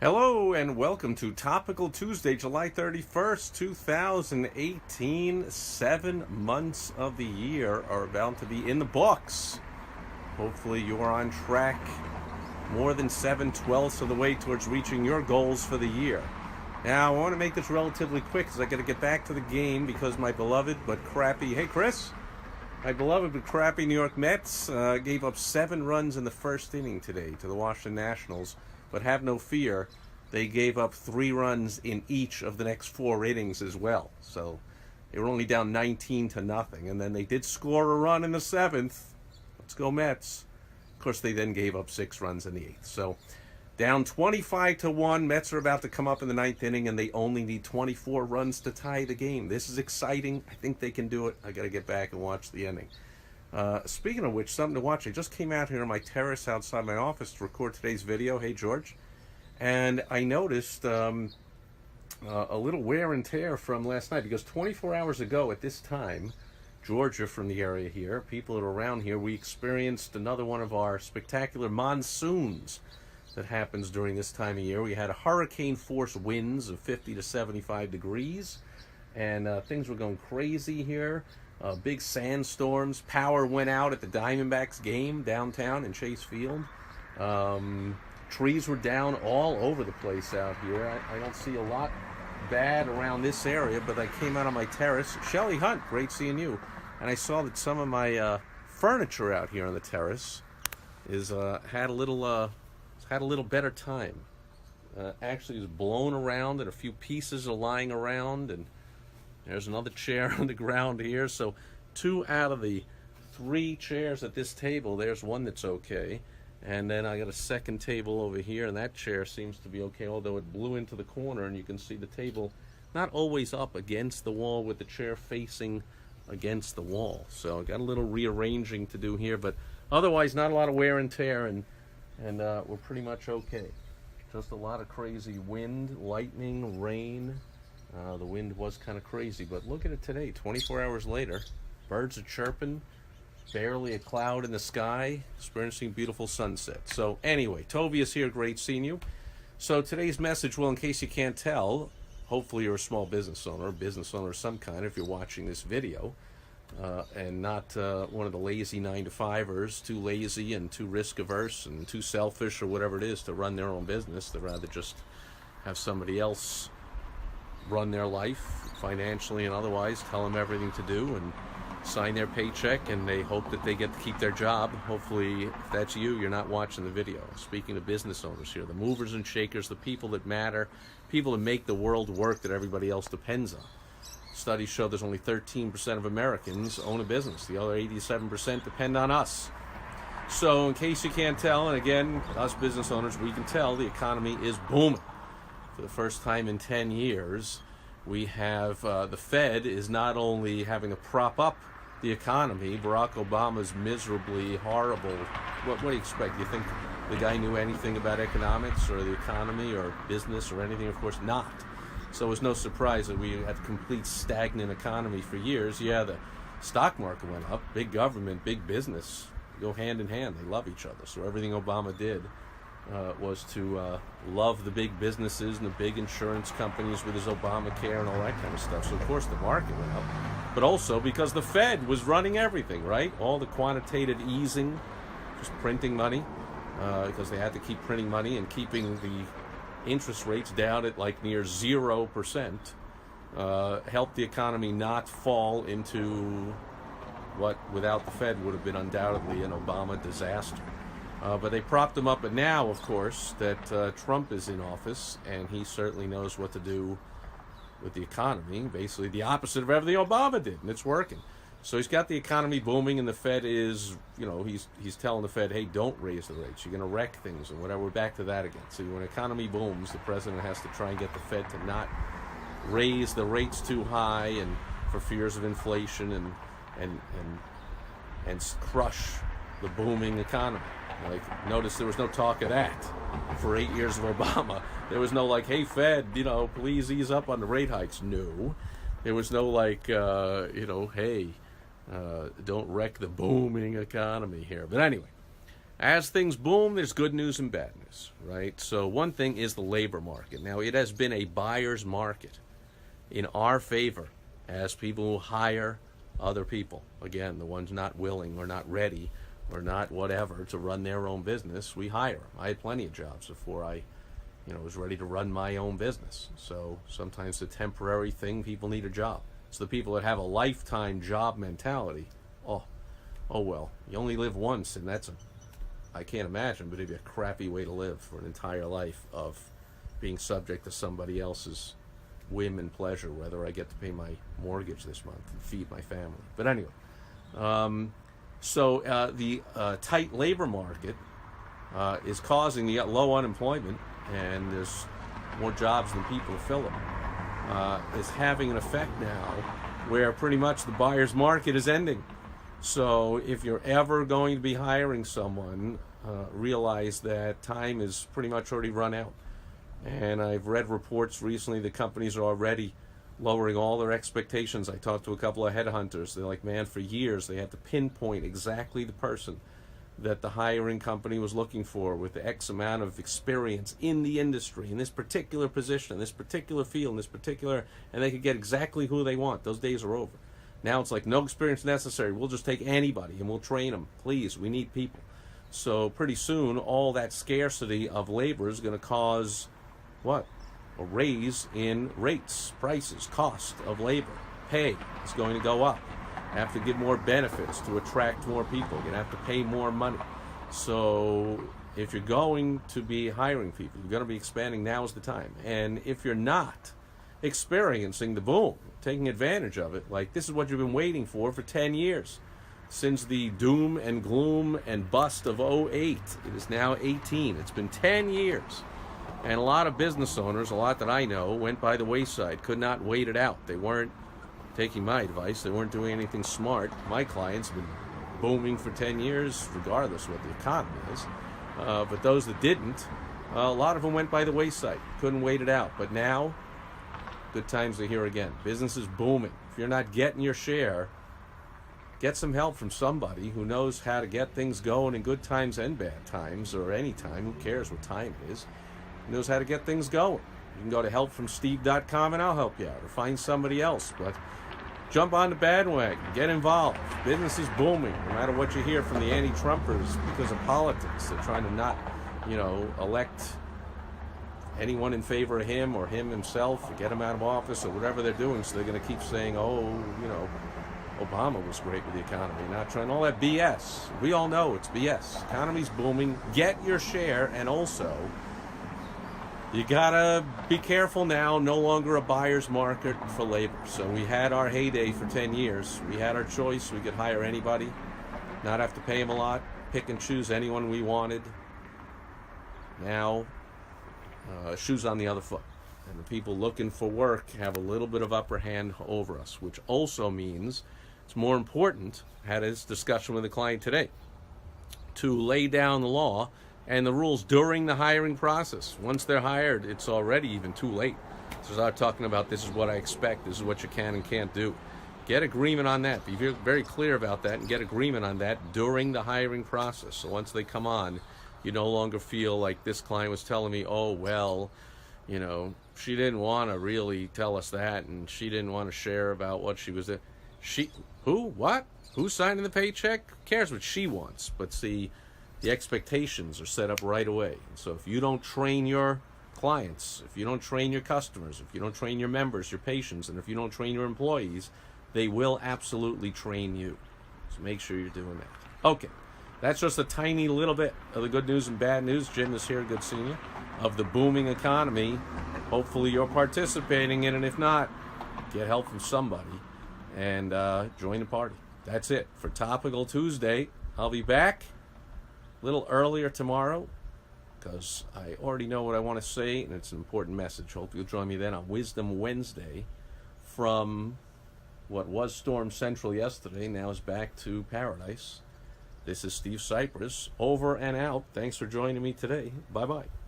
Hello and welcome to Topical Tuesday, July 31st, 2018. 7 months of the year are about to be in the books. Hopefully you're on track more than 7/12 of the way towards reaching your goals for the year. Now, I want to make this relatively quick because I got to get back to the game because my beloved but crappy, hey Chris, my beloved but crappy New York Mets gave up 7 runs in the first inning today to the Washington Nationals. But have no fear, they gave up 3 runs in each of the next 4 innings as well. So they were only down 19-0, and then they did score a run in the 7th. Let's go Mets. Of course, they then gave up 6 runs in the 8th. So down 25-1. Mets are about to come up in the 9th inning, and they only need 24 runs to tie the game. This is exciting. I think they can do it. I got to get back and watch the ending. Speaking of which, something to watch. I just came out here on my terrace outside my office to record today's video. Hey, George. And I noticed a little wear and tear from last night because 24 hours ago at this time, Georgia from the area here, people that are around here, we experienced another one of our spectacular monsoons that happens during this time of year. We had a hurricane-force winds of 50 to 75 degrees, and things were going crazy here. Big sandstorms. Power went out at the Diamondbacks game downtown in Chase Field. Trees were down all over the place out here. I don't see a lot bad around this area, but I came out on my terrace. Shelly Hunt, great seeing you. And I saw that some of my furniture out here on the terrace is had a little better time. Actually, is blown around, and a few pieces are lying around, and there's another chair on the ground here. So 2 out of the 3 chairs at this table, there's one that's okay. And then I got a second table over here, and that chair seems to be okay, although it blew into the corner, and you can see the table not always up against the wall with the chair facing against the wall. So I got a little rearranging to do here, but otherwise not a lot of wear and tear, and we're pretty much okay. Just a lot of crazy wind, lightning, rain. The wind was kind of crazy, but look at it today, 24 hours later. Birds are chirping, barely a cloud in the sky, experiencing beautiful sunset. So anyway, Tovia's here, great seeing you. So today's message, well, in case you can't tell, hopefully you're a small business owner of some kind if you're watching this video, and not one of the lazy 9-to-5ers, too lazy and too risk-averse and too selfish or whatever it is to run their own business. They'd rather just have somebody else run their life financially and otherwise, tell them everything to do and sign their paycheck, and they hope that they get to keep their job. Hopefully, if that's you, you're not watching the video. Speaking of business owners here, the movers and shakers, the people that matter, people that make the world work that everybody else depends on. Studies show there's only 13% of Americans own a business. The other 87% depend on us. So in case you can't tell, and again, us business owners, we can tell the economy is booming. For the first time in 10 years, we have the Fed is not only having to prop up the economy. Barack Obama's miserably horrible. What do you expect? You think the guy knew anything about economics or the economy or business or anything? Of course not. So it's no surprise that we had a complete stagnant economy for years. Yeah, the stock market went up. Big government, big business go hand in hand. They love each other. So everything Obama did was to love the big businesses and the big insurance companies with his Obamacare and all that kind of stuff. So of course the market went up, but also because the Fed was running everything, right? All the quantitative easing, just printing money, because they had to keep printing money and keeping the interest rates down at like near 0%, helped the economy not fall into what without the Fed would have been undoubtedly an Obama disaster. But they propped him up, but now, of course, that Trump is in office, and he certainly knows what to do with the economy, basically the opposite of everything Obama did, and it's working. So he's got the economy booming, and the Fed is, he's telling the Fed, hey, don't raise the rates. You're going to wreck things and whatever. We're back to that again. So when the economy booms, the president has to try and get the Fed to not raise the rates too high and for fears of inflation and crush the booming economy. Like, notice there was no talk of that for 8 years of Obama. There was no like, hey, Fed, please ease up on the rate hikes. No. There was no like, hey, don't wreck the booming economy here. But anyway, as things boom, there's good news and bad news, right? So one thing is the labor market. Now, it has been a buyer's market in our favor as people who hire other people. Again, the ones not willing or not ready or not whatever to run their own business, we hire them. I had plenty of jobs before I was ready to run my own business. So sometimes the temporary thing, people need a job. It's the people that have a lifetime job mentality. Oh well, you only live once, and I can't imagine, but it'd be a crappy way to live for an entire life of being subject to somebody else's whim and pleasure, whether I get to pay my mortgage this month and feed my family. But anyway, so the tight labor market is causing the low unemployment, and there's more jobs than people to fill them, is having an effect now where pretty much the buyer's market is ending. So if you're ever going to be hiring someone, realize that time is pretty much already run out. And I've read reports recently that companies are already lowering all their expectations. I talked to a couple of headhunters. They're like, man, for years they had to pinpoint exactly the person that the hiring company was looking for with the X amount of experience in the industry, in this particular position, in this particular field, in this particular, and they could get exactly who they want. Those days are over. Now it's like, no experience necessary. We'll just take anybody and we'll train them. Please, we need people. So pretty soon, all that scarcity of labor is going to cause what? A raise in rates, prices, cost of labor. Pay is going to go up. You have to give more benefits to attract more people. You're going to have to pay more money. So if you're going to be hiring people, you're going to be expanding, now is the time. And if you're not experiencing the boom, taking advantage of it, like this is what you've been waiting for 10 years. Since the doom and gloom and bust of '08, it is now 18. It's been 10 years. And a lot of business owners, a lot that I know, went by the wayside, could not wait it out. They weren't taking my advice. They weren't doing anything smart. My clients have been booming for 10 years, regardless of what the economy is. But those that didn't, a lot of them went by the wayside, couldn't wait it out. But now, good times are here again. Business is booming. If you're not getting your share, get some help from somebody who knows how to get things going in good times and bad times, or any time. Who cares what time it is? Knows how to get things going. You can go to helpfromsteve.com and I'll help you out, or find somebody else. But jump on the bandwagon, get involved. Business is booming, no matter what you hear from the anti-Trumpers because of politics. They're trying to not, elect anyone in favor of him or him himself, or get him out of office, or whatever they're doing. So they're going to keep saying, Obama was great with the economy, not trying all that BS. We all know it's BS. Economy's booming. Get your share, and also, you gotta be careful now, no longer a buyer's market for labor. So we had our heyday for 10 years. We had our choice. We could hire anybody, not have to pay them a lot, pick and choose anyone we wanted. Now, shoes on the other foot. And the people looking for work have a little bit of upper hand over us, which also means it's more important, I had this discussion with a client today, to lay down the law and the rules during the hiring process. Once they're hired, it's already even too late. So start talking about, this is what I expect, this is what you can and can't do. Get agreement on that. Be very clear about that, and get agreement on that during the hiring process. So once they come on, you no longer feel like this client was telling me, she didn't want to really tell us that, and she didn't want to share about what she was. Who's signing the paycheck? Who cares what she wants? But see, the expectations are set up right away. So if you don't train your clients, if you don't train your customers, if you don't train your members, your patients, and if you don't train your employees, they will absolutely train you. So make sure you're doing that. Okay, that's just a tiny little bit of the good news and bad news. Jim is here, good seeing you, of the booming economy. Hopefully you're participating in it. If not, get help from somebody and join the party. That's it for Topical Tuesday. I'll be back a little earlier tomorrow because I already know what I want to say, and it's an important message. Hope you'll join me then on Wisdom Wednesday from what was Storm Central yesterday, now is back to paradise. This is Steve Sipress, over and out. Thanks for joining me today. Bye-bye.